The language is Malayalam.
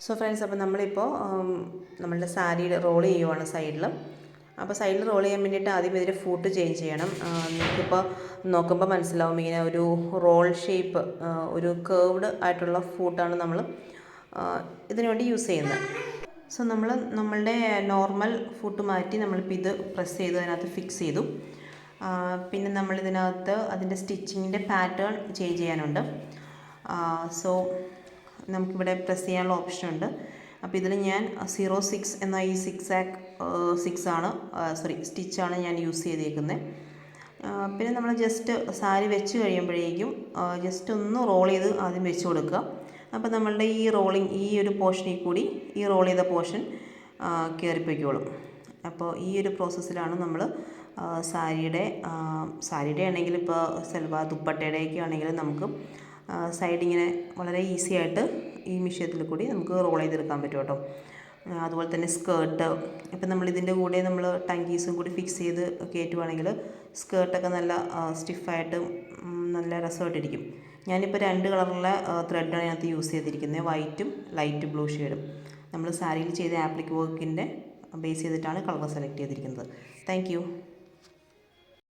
സോ ഫ്രണ്ട്സ്, അപ്പോൾ നമ്മളിപ്പോൾ നമ്മളുടെ സാരി റോൾ ചെയ്യുവാണ് സൈഡിൽ. അപ്പോൾ സൈഡിൽ റോൾ ചെയ്യാൻ വേണ്ടിയിട്ട് ആദ്യം ഇതിൻ്റെ ഫൂട്ട് ചേഞ്ച് ചെയ്യണം. നിങ്ങൾക്കിപ്പോൾ നോക്കുമ്പോൾ മനസ്സിലാവും, ഇങ്ങനെ ഒരു റോൾ ഷേപ്പ്, ഒരു കേർവ്ഡ് ആയിട്ടുള്ള ഫൂട്ടാണ് നമ്മൾ ഇതിനു വേണ്ടി യൂസ് ചെയ്യുന്നത്. സോ നമ്മളുടെ നോർമൽ ഫൂട്ട് മാറ്റി നമ്മളിപ്പോൾ ഇത് പ്രസ് ചെയ്ത് അതിനകത്ത് ഫിക്സ് ചെയ്തു. പിന്നെ നമ്മളിതിനകത്ത് അതിൻ്റെ സ്റ്റിച്ചിങ്ങിൻ്റെ പാറ്റേൺ ചേഞ്ച് ചെയ്യാനുണ്ട്. സോ നമുക്കിവിടെ പ്രസ് ചെയ്യാനുള്ള ഓപ്ഷൻ ഉണ്ട്. അപ്പോൾ ഇതിൽ ഞാൻ 06 എന്ന ഈ സ്റ്റിച്ചാണ് ഞാൻ യൂസ് ചെയ്തേക്കുന്നത്. പിന്നെ നമ്മൾ ജസ്റ്റ് സാരി വെച്ച് കഴിയുമ്പോഴേക്കും ജസ്റ്റ് ഒന്ന് റോൾ ചെയ്ത് ആദ്യം വെച്ച് കൊടുക്കുക. അപ്പോൾ നമ്മളുടെ ഈ ഒരു പോർഷനിൽ കൂടി ഈ റോൾ ചെയ്ത പോർഷൻ കയറിപ്പോയിക്കോളും. അപ്പോൾ ഈ ഒരു പ്രോസസ്സിലാണ് നമ്മൾ സാരിയുടെ ആണെങ്കിൽ, ഇപ്പോൾ സൽവാർ ദുപ്പട്ടയുടെയൊക്കെ ആണെങ്കിൽ നമുക്ക് സൈഡിങ്ങനെ വളരെ ഈസി ആയിട്ട് ഈ മിഷ്യത്തിൽ കൂടി നമുക്ക് റോൾ ചെയ്തെടുക്കാൻ പറ്റും കേട്ടോ. അതുപോലെ തന്നെ സ്കേർട്ട്, ഇപ്പം നമ്മളിതിൻ്റെ കൂടെ നമ്മൾ ടങ്കീസും കൂടി ഫിക്സ് ചെയ്ത് കയറ്റുവാണെങ്കിൽ സ്കേർട്ടൊക്കെ നല്ല സ്റ്റിഫായിട്ട് നല്ല രസമായിട്ടിരിക്കും. ഞാനിപ്പോൾ 2 കളറുള്ള ത്രെഡാണ് അതിനകത്ത് യൂസ് ചെയ്തിരിക്കുന്നത്, വൈറ്റും ലൈറ്റ് ബ്ലൂ ഷെയ്ഡും. നമ്മൾ സാരിയിൽ ചെയ്ത ആപ്ലിക് വർക്കിൻ്റെ ബേസ് ചെയ്തിട്ടാണ് കളർ സെലക്ട് ചെയ്തിരിക്കുന്നത്. താങ്ക്